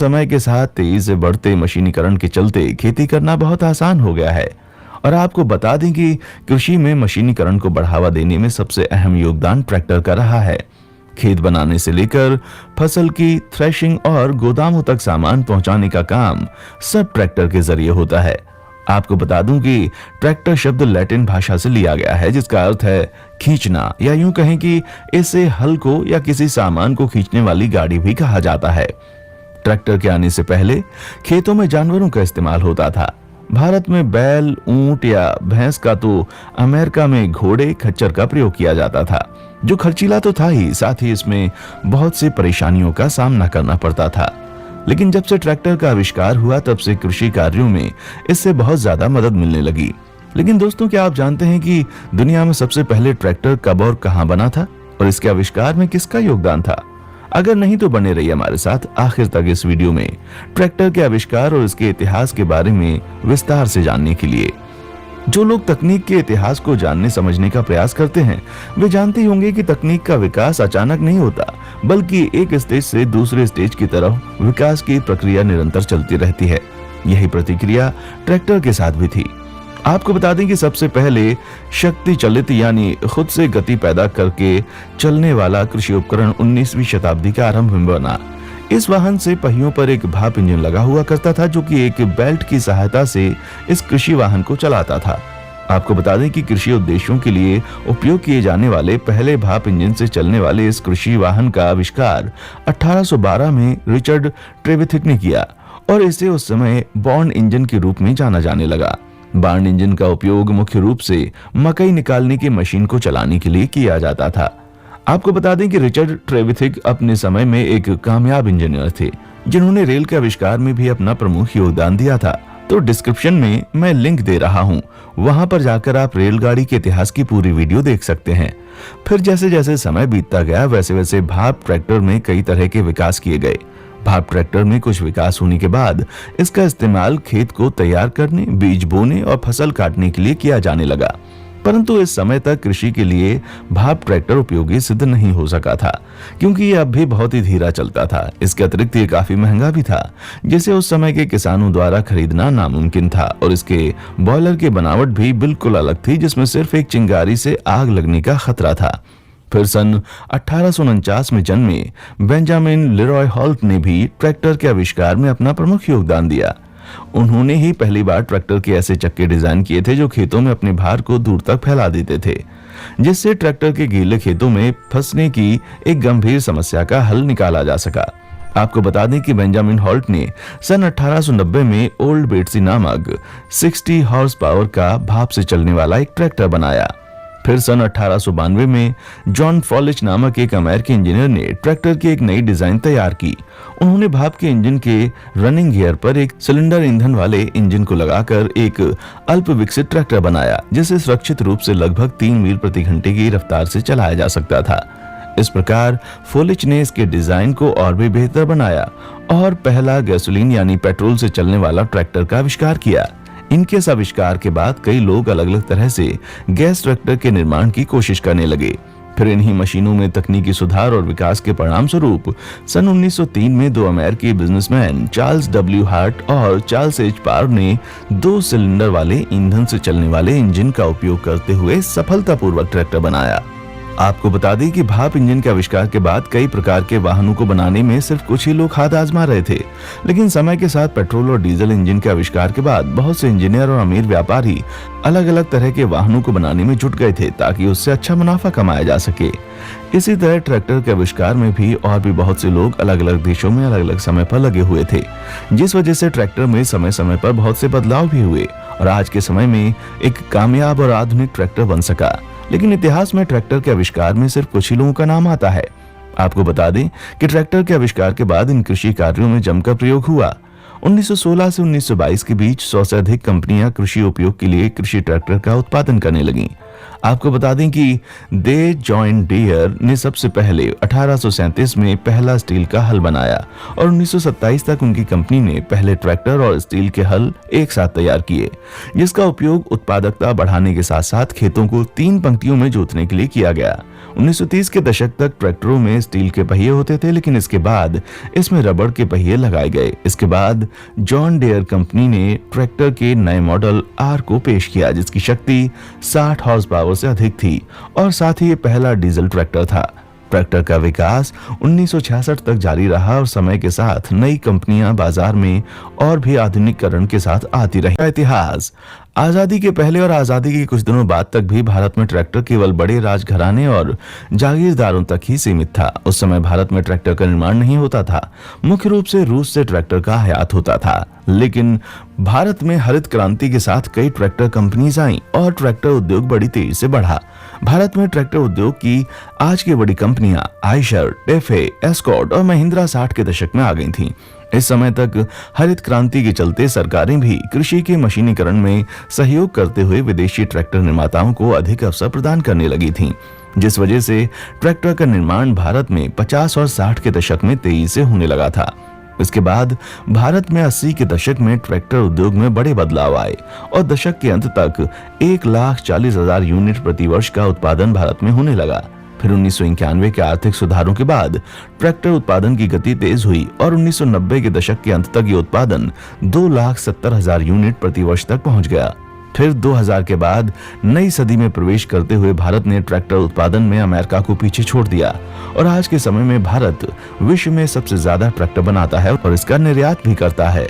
समय के साथ तेजी से बढ़ते मशीनीकरण के चलते खेती करना बहुत आसान हो गया है। और आपको बता दें कि कृषि में मशीनीकरण को बढ़ावा देने में सबसे अहम योगदान ट्रैक्टर का रहा है। खेत बनाने से लेकर फसल की थ्रेशिंग और गोदामों तक सामान पहुंचाने का काम सब ट्रैक्टर के जरिए होता है। आपको बता दूं कि ट्रैक्टर शब्द लैटिन भाषा से लिया गया है, जिसका अर्थ है खींचना, या यूं कहें कि इसे हल को या किसी सामान को खींचने वाली गाड़ी भी कहा जाता है। ट्रैक्टर के आने से पहले खेतों में जानवरों का इस्तेमाल होता था। भारत में बैल, ऊंट या भैंस का तो अमेरिका में घोड़े, खच्चर का प्रयोग किया जाता था, जो खर्चीला तो था ही, साथ ही इसमें बहुत सी परेशानियों का सामना करना पड़ता था। लेकिन जब से ट्रैक्टर का आविष्कार हुआ तब से कृषि कार्यों में इससे बहुत ज्यादा मदद मिलने लगी। लेकिन दोस्तों, क्या आप जानते हैं कि दुनिया में सबसे पहले ट्रैक्टर कब और कहां बना था और इसके आविष्कार में किसका योगदान था? अगर नहीं तो बने रहिए हमारे साथ आखिर तक इस वीडियो में ट्रैक्टर के आविष्कार और इसके इतिहास के बारे में विस्तार से जानने के लिए। जो लोग तकनीक के इतिहास को जानने समझने का प्रयास करते हैं वे जानते होंगे कि तकनीक का विकास अचानक नहीं होता, बल्कि एक स्टेज से दूसरे स्टेज की तरफ विकास की प्रक्रिया निरंतर चलती रहती है। यही प्रतिक्रिया ट्रैक्टर के साथ भी थी। आपको बता दें कि सबसे पहले शक्ति चलित यानी खुद से गति पैदा करके चलने वाला कृषि उपकरण 19वीं शताब्दी के आरंभ में बना। इस वाहन से पहियों पर एक भाप इंजन लगा हुआ करता था, जो कि एक बेल्ट की सहायता से इस कृषि वाहन को चलाता था। आपको बता दें कि कृषि उद्देश्यों के लिए उपयोग किए जाने वाले पहले भाप इंजन से चलने वाले इस कृषि वाहन का आविष्कार 1812 में रिचर्ड ट्रेविथिक ने किया और इसे उस समय बॉर्न इंजन के रूप में जाना जाने लगा। बॉर्न इंजन का उपयोग मुख्य रूप से मकई निकालने की मशीन को चलाने के लिए किया जाता था। आपको बता दें कि रिचर्ड ट्रेविथिक अपने समय में एक कामयाब इंजीनियर थे, जिन्होंने रेल के आविष्कार में भी अपना प्रमुख योगदान दिया था। तो डिस्क्रिप्शन में मैं लिंक दे रहा हूं, वहां पर जाकर आप रेलगाड़ी के इतिहास की पूरी वीडियो देख सकते हैं। फिर जैसे जैसे समय बीतता गया वैसे वैसे भाप ट्रैक्टर में कई तरह के विकास किए गए। भाप ट्रैक्टर में कुछ विकास होने के बाद इसका इस्तेमाल खेत को तैयार करने, बीज बोने और फसल काटने के लिए किया जाने लगा। परंतु इस समय तक कृषि के लिए भाप ट्रैक्टर उपयोगी सिद्ध नहीं हो सका था, क्योंकि ये अब भी बहुत ही धीरा चलता था। इसके अतिरिक्त ये काफी महंगा भी था, जिसे उस समय के किसानों द्वारा खरीदना नामुमकिन था। और इसके बॉयलर की बनावट भी बिल्कुल अलग थी, जिसमें सिर्फ एक चिंगारी से आग लगने का खतरा था। फिर सन 1849 में जन्मे बेंजामिन लेरॉय हॉल्ट ने भी ट्रैक्टर के आविष्कार में अपना प्रमुख योगदान दिया। उन्होंने ही पहली बार ट्रैक्टर के ऐसे चक्के डिजाइन किए थे जो खेतों में अपने भार को दूर तक फैला देते थे, जिससे ट्रैक्टर के गीले खेतों में फंसने की एक गंभीर समस्या का हल निकाला जा सका। आपको बता दें कि बेंजामिन हॉल्ट ने सन 1890 में ओल्ड बेटसी नामक 60 हॉर्स पावर का भाप से चलने वाला एक ट्रैक्टर बनाया। फिर सन 1892 में जॉन फॉलिच नामक एक अमेरिकी इंजीनियर ने ट्रैक्टर की एक नई डिजाइन तैयार की। उन्होंने भाप के इंजन के रनिंग गियर पर एक सिलेंडर ईंधन वाले इंजन को लगाकर एक अल्प विकसित ट्रैक्टर बनाया, जिसे सुरक्षित रूप से लगभग 3 मील प्रति घंटे की रफ्तार से चलाया जा सकता था। इस प्रकार फोलिच ने इसके डिजाइन को और भी बेहतर बनाया और पहला गैसोलीन यानी पेट्रोल से चलने वाला ट्रैक्टर का आविष्कार किया। इनके इस आविष्कार के बाद कई लोग अलग अलग तरह से गैस ट्रैक्टर के निर्माण की कोशिश करने लगे। फिर इन्हीं मशीनों में तकनीकी सुधार और विकास के परिणाम स्वरूप सन 1903 में 2 अमेरिकी बिजनेसमैन चार्ल्स डब्ल्यू हार्ट और चार्ल्स एच पार ने 2 सिलेंडर वाले ईंधन से चलने वाले इंजन का उपयोग करते हुए सफलतापूर्वक ट्रैक्टर बनाया। आपको बता दें कि भाप इंजन के आविष्कार के बाद कई प्रकार के वाहनों को बनाने में सिर्फ कुछ ही लोग हाथ आजमा रहे थे, लेकिन समय के साथ पेट्रोल और डीजल इंजन के आविष्कार के बाद बहुत से इंजीनियर और अमीर व्यापारी अलग अलग तरह के वाहनों को बनाने में जुट गए थे, ताकि उससे अच्छा मुनाफा कमाया जा सके। इसी तरह ट्रैक्टर के आविष्कार में भी और भी बहुत से लोग अलग अलग देशों में अलग अलग समय पर लगे हुए थे, जिस वजह से ट्रैक्टर में समय समय पर बहुत से बदलाव भी हुए और आज के समय में एक कामयाब और आधुनिक ट्रैक्टर बन सका। लेकिन इतिहास में ट्रैक्टर के आविष्कार में सिर्फ कुछ ही लोगों का नाम आता है। आपको बता दें कि ट्रैक्टर के आविष्कार के बाद इन कृषि कार्यों में जमकर प्रयोग हुआ 1916 से 1922 के बीच 100 से अधिक कंपनियां कृषि उपयोग के लिए कृषि ट्रैक्टर का उत्पादन करने लगीं। आपको बता दें कि दे जॉन डियर ने सबसे पहले 1837 में पहला स्टील का हल बनाया और 1927 तक उनकी कंपनी ने पहले ट्रैक्टर और स्टील के हल एक साथ तैयार किए, जिसका उपयोग उत्पादकता बढ़ाने के साथ साथ खेतों को 3 पंक्तियों में जोतने के लिए किया गया। 1930 के दशक तक ट्रैक्टरों में स्टील के पहिए होते थे, लेकिन इसके बाद इसमें रबड़ के पहिए लगाए गए। इसके बाद जॉन डियर कंपनी ने ट्रैक्टर के नए मॉडल आर को पेश किया, जिसकी शक्ति 60 हॉर्स पावर से अधिक थी और साथ ही ये पहला डीजल ट्रैक्टर था। ट्रैक्टर का विकास 1966 तक जारी रहा और समय के साथ नई कंपनियां बाजार में और भी आधुनिकीकरण के साथ आती रही। इतिहास आजादी के पहले और आजादी के कुछ दिनों बाद तक भी भारत में ट्रैक्टर केवल बड़े राजघराने और जागीरदारों तक ही सीमित था। उस समय भारत में ट्रैक्टर का निर्माण नहीं होता था, मुख्य रूप से रूस से ट्रैक्टर का आयात होता था। लेकिन भारत में हरित क्रांति के साथ कई ट्रैक्टर कंपनीज आईं और ट्रैक्टर उद्योग बड़ी तेजी से बढ़ा। भारत में ट्रैक्टर उद्योग की आज की बड़ी कंपनियां आयशर, टेफे, एस्कॉर्ट और महिंद्रा 60 के दशक में आ गई थीं। इस समय तक हरित क्रांति के चलते सरकारें भी कृषि के मशीनीकरण में सहयोग करते हुए विदेशी ट्रैक्टर निर्माताओं को अधिक अवसर प्रदान करने लगी थीं, जिस वजह से ट्रैक्टर का निर्माण भारत में 50 और 60 के दशक में तेजी से होने लगा था। इसके बाद भारत में 80 के दशक में ट्रैक्टर उद्योग में बड़े बदलाव आए और दशक के अंत तक 1,40,000 यूनिट प्रति वर्ष का उत्पादन भारत में होने लगा। फिर 1991 के आर्थिक सुधारों के बाद ट्रैक्टर उत्पादन की गति तेज हुई और 1990 के दशक के अंत तक ये उत्पादन 2,70,000 यूनिट प्रति वर्ष तक पहुंच गया। फिर 2000 के बाद नई सदी में प्रवेश करते हुए भारत ने ट्रैक्टर उत्पादन में अमेरिका को पीछे छोड़ दिया और आज के समय में भारत विश्व में सबसे ज्यादा ट्रैक्टर बनाता है और इसका निर्यात भी करता है।